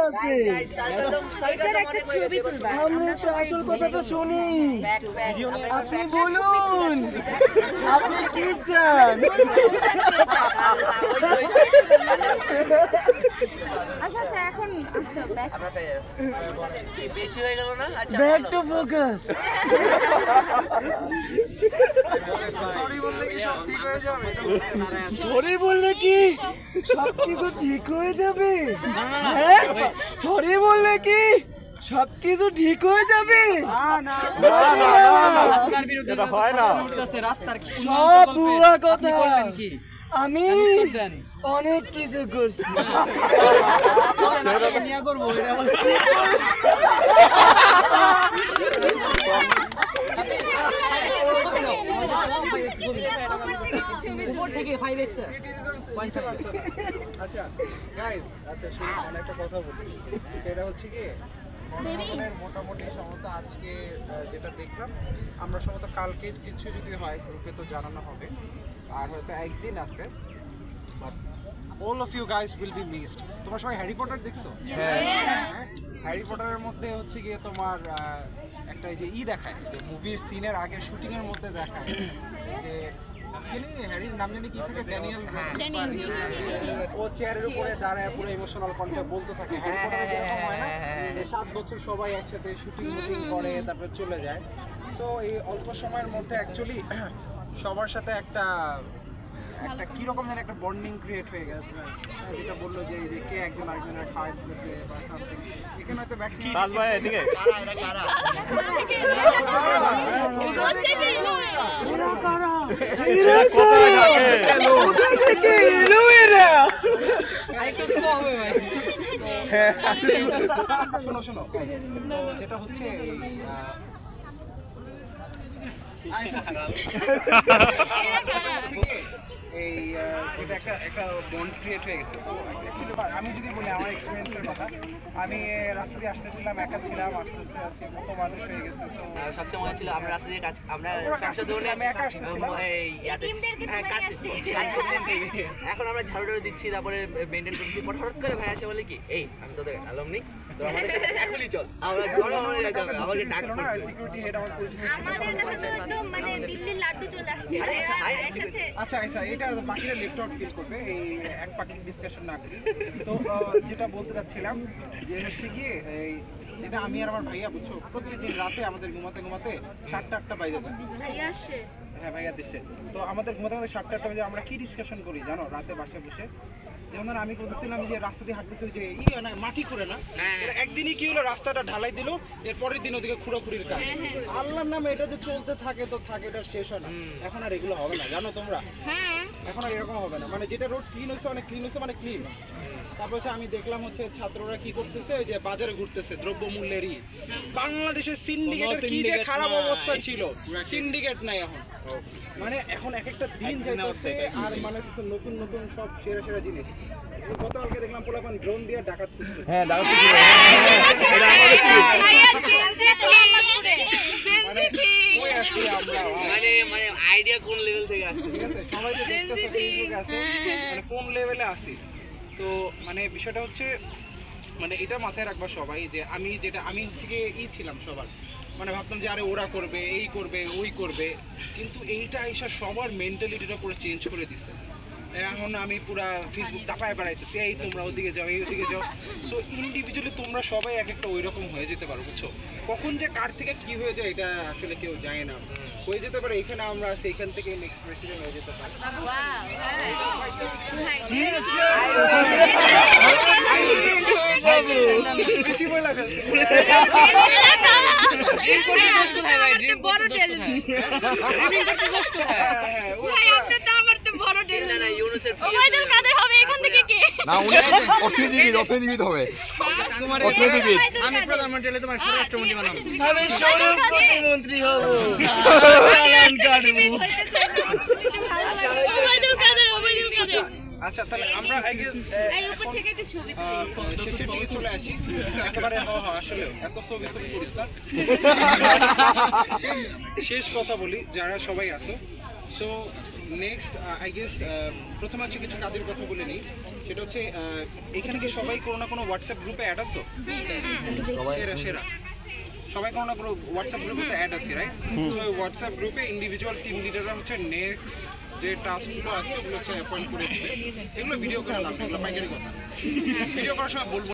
আছে। এটার একটা ছবি তুলবা। আমরা তো আসল কথাটা শুনি। আপনি বলুন, আপনি কি চান? আচ্ছা আচ্ছা এখন আসো ব্যাক বেশি হয়ে গেল না? আচ্ছা ব্যাক টু ফোকাস। সরি বললে কি সব ঠিক হয়ে যাবে? সরি বললে কি সবকিছু ঠিক হয়ে যাবে? হ্যাঁ, সরি বললে কি সবকিছু ঠিক হয়ে যাবে? না রাস্তার বিরুদ্ধে এটা হয় না। রাস্তার সব ভুয়া কথা। করলেন কি? আমি অনেক কিছু করছি। সেটা নিয়ে করবো এটা বলে আচ্ছা গাইস, আচ্ছা শুনুন, আমি একটা কথা বলি। সেটা হচ্ছে কি আমাদের মোটামুটি সমস্ত আজকে যেটা দেখলাম, আমরা সমস্ত কালকে কিছু যদি হয় গ্রুপে তো জানানো হবে, আর হয়তো একদিন আছে, but all of you guys will be missed. তোমরা সবাই হ্যারি পটার দেখছো? হ্যারি পটারের মধ্যে হচ্ছে গিয়ে তোমার একটা এই যে দেখায়, যে মুভির সিনের আগে শুটিং এর মধ্যে দেখায় যে হ্যারির নাম জানি কি থাকে, ড্যানিয়েল ও চেয়ারের উপরে দাঁড়ায় পুরো ইমোশনাল কণ্ঠে বলতে থাকে। হ্যারি পটারে যেরকম হয় না, 7 বছর সবাই একসাথে শুটিং মুটিং করে তারপরে চলে যায়। সো এই অল্প সময়ের মধ্যে অ্যাকচুয়ালি সবার সাথে একটা কিরকম যেন একটা বন্ডিং ক্রিয়েট হয়ে গেছে, যেটা বললো যে এই যে কে একজন আরেকজনের খাওয়াই দিতেছে বা সামথিং। এখানে হয়তো ভ্যাকসিন এদিকে শোনো শোনো, তো যেটা হচ্ছে এই এটা একটা বন্ড ক্রিয়েট হয়ে গেছে। তো অ্যাকচুয়ালি আমি যদি বলি আমার এক্সপিরিয়েন্সের কথা, আমি রাস্তা দিয়ে আসতেছিলাম, একা ছিলাম, আস্তে আস্তে আজকে কত মানুষ হয়ে গেছে। সবচেয়ে মজা ছিল আমরা রাস্তা দিয়ে আমরা সংশোধনে আমি একা আসতেছিলাম। এখন আমরা ঝাড়ু টাড়ু দিচ্ছি, তারপরে মেনটেন করছি, পর হঠাৎ করে ভাই আসে বলে কি এই আমি তোদের অ্যালাম নেই, তো আমাদের সাথে এখনই চল আমরা ঘরে আমরা যাইতে হবে, আমাকে ডাক না সিকিউরিটি হেড আমার পরিচিত ছিল। আমাদের কাছে তো একদম মানে দিল্লির লাড্ডু চলে আসছে একসাথে। আচ্ছা আচ্ছা, এটা বাকিরা লেফট আউট ফিল করবে, এই এক পাখি ডিসকাশন না করি। তো যেটা বলতে চাচ্ছিলাম যে হচ্ছে গিয়ে এই যেটা আমি আর আমার ভাইয়া, বুঝছো, প্রতিদিন রাতে আমাদের ঘুমাতে ঘুমাতে 7টা-8টা বাইরে যায়। ভাইয়া আসে হ্যাঁ ভাইয়া দিচ্ছে। তো আমাদের ঘুমাতে ঘুমাতে 7টা-8টা বাজে আমরা কি ডিসকাশন করি জানো রাতে বাসায় বসে? যেমন ধর আমি বলতেছিলাম যে রাস্তা দিয়ে হাঁটতেছি, যে না মাটি খুঁড়ে না, এরা একদিনই কি হলো রাস্তাটা ঢালাই দিল, এর পরের দিন ওদিকে খুঁড়াখুড়ির কাজ। আল্লাহর নামে এটা যে চলতে থাকে তো থাকে, এটা শেষ হয় না। এখন আর এগুলো হবে না, জানো তোমরা? এখন আর এরকম হবে না, মানে যেটা রোড ক্লিন হয়েছে, অনেক ক্লিন হয়েছে, মানে ক্লিন। তারপর হচ্ছে আমি দেখলাম হচ্ছে ছাত্ররা কি করতেছে, ওই যে বাজারে ঘুরতেছে দ্রব্যমূল্যেরই। বাংলাদেশের সিন্ডিকেটের কি যে খারাপ অবস্থা ছিল, সিন্ডিকেট নাই এখন। মানে এখন এক একটা দিন যাইতেছে আর মানে হচ্ছে নতুন নতুন সব সেরা সেরা জিনিস। গতকালকে দেখলাম পোলাপান ড্রোন দিয়ে ডাকাত করতেছে। হ্যাঁ, দাও মানে কই আসছি আমরা, মানে মানে আইডিয়া কোন লেভেল থেকে আসছে? ঠিক আছে, সবাই তো দেখতেছে ফেসবুকে আছে, মানে কোন লেভেলে আসি। তো মানে বিষয়টা হচ্ছে মানে এটা মাথায় রাখবা সবাই, যে আমি থেকে ছিলাম সবার, মানে ভাবতাম যে আরে ওরা করবে, এই করবে, ওই করবে, কিন্তু এইটা এসে সবার মেন্টালিটিটা পুরো চেঞ্জ করে দিছে। এখন আমি পুরা ফেসবুক দাপায় বেড়াইতেছি, এই তোমরা ওদিকে যাও, এই ওদিকে যাও। সো ইন্ডিভিজুয়ালি তোমরা সবাই এক একটা ওই রকম হয়ে যেতে পারো, বুঝছো? কখন যে কার থেকে কি হয়ে যায় এটা আসলে কেউ জানে না। হয়ে যেতে পারে এখানে আমরা আছি, এখান থেকে নেক্সট প্রেসিডেন্ট হয়ে যেতে পারে। বেশি বই লাগে অর্থনীতিবিদ হবে। আমি প্রধানমন্ত্রী হলে তোমার স্বরাষ্ট্রমন্ত্রী বানাবো। আমি সৌরভ প্রধানমন্ত্রী হব। আচ্ছা তাহলে আমরা আই গেস উপর থেকে একটা ছবি তুলি। শেষের দিকে চলে আসি একেবারে। আসলে এত ছবি করিস না। শেষ কথা বলি, যারা সবাই আসো সো নেক্সট আই গেস প্রথমে হচ্ছে কিছু কাজের কথা বলে নিই। সেটা হচ্ছে এখানে কি সবাই কোনো না কোনো হোয়াটসঅ্যাপ গ্রুপে অ্যাড আছো? সেরা সেরা সবাই কোনো না কোনো হোয়াটসঅ্যাপ গ্রুপে অ্যাড আছে, রাইট? তো হোয়াটসঅ্যাপ গ্রুপে ইন্ডিভিজুয়াল টিম লিডাররা হচ্ছে নেক্সট যে টাস্কগুলো আছে ওগুলো হচ্ছে অ্যাপয়েন্ট করে দিবে। এগুলো ভিডিও করে লাভ, এগুলো পাইকারি কথা। ভিডিও করার সময় বলবো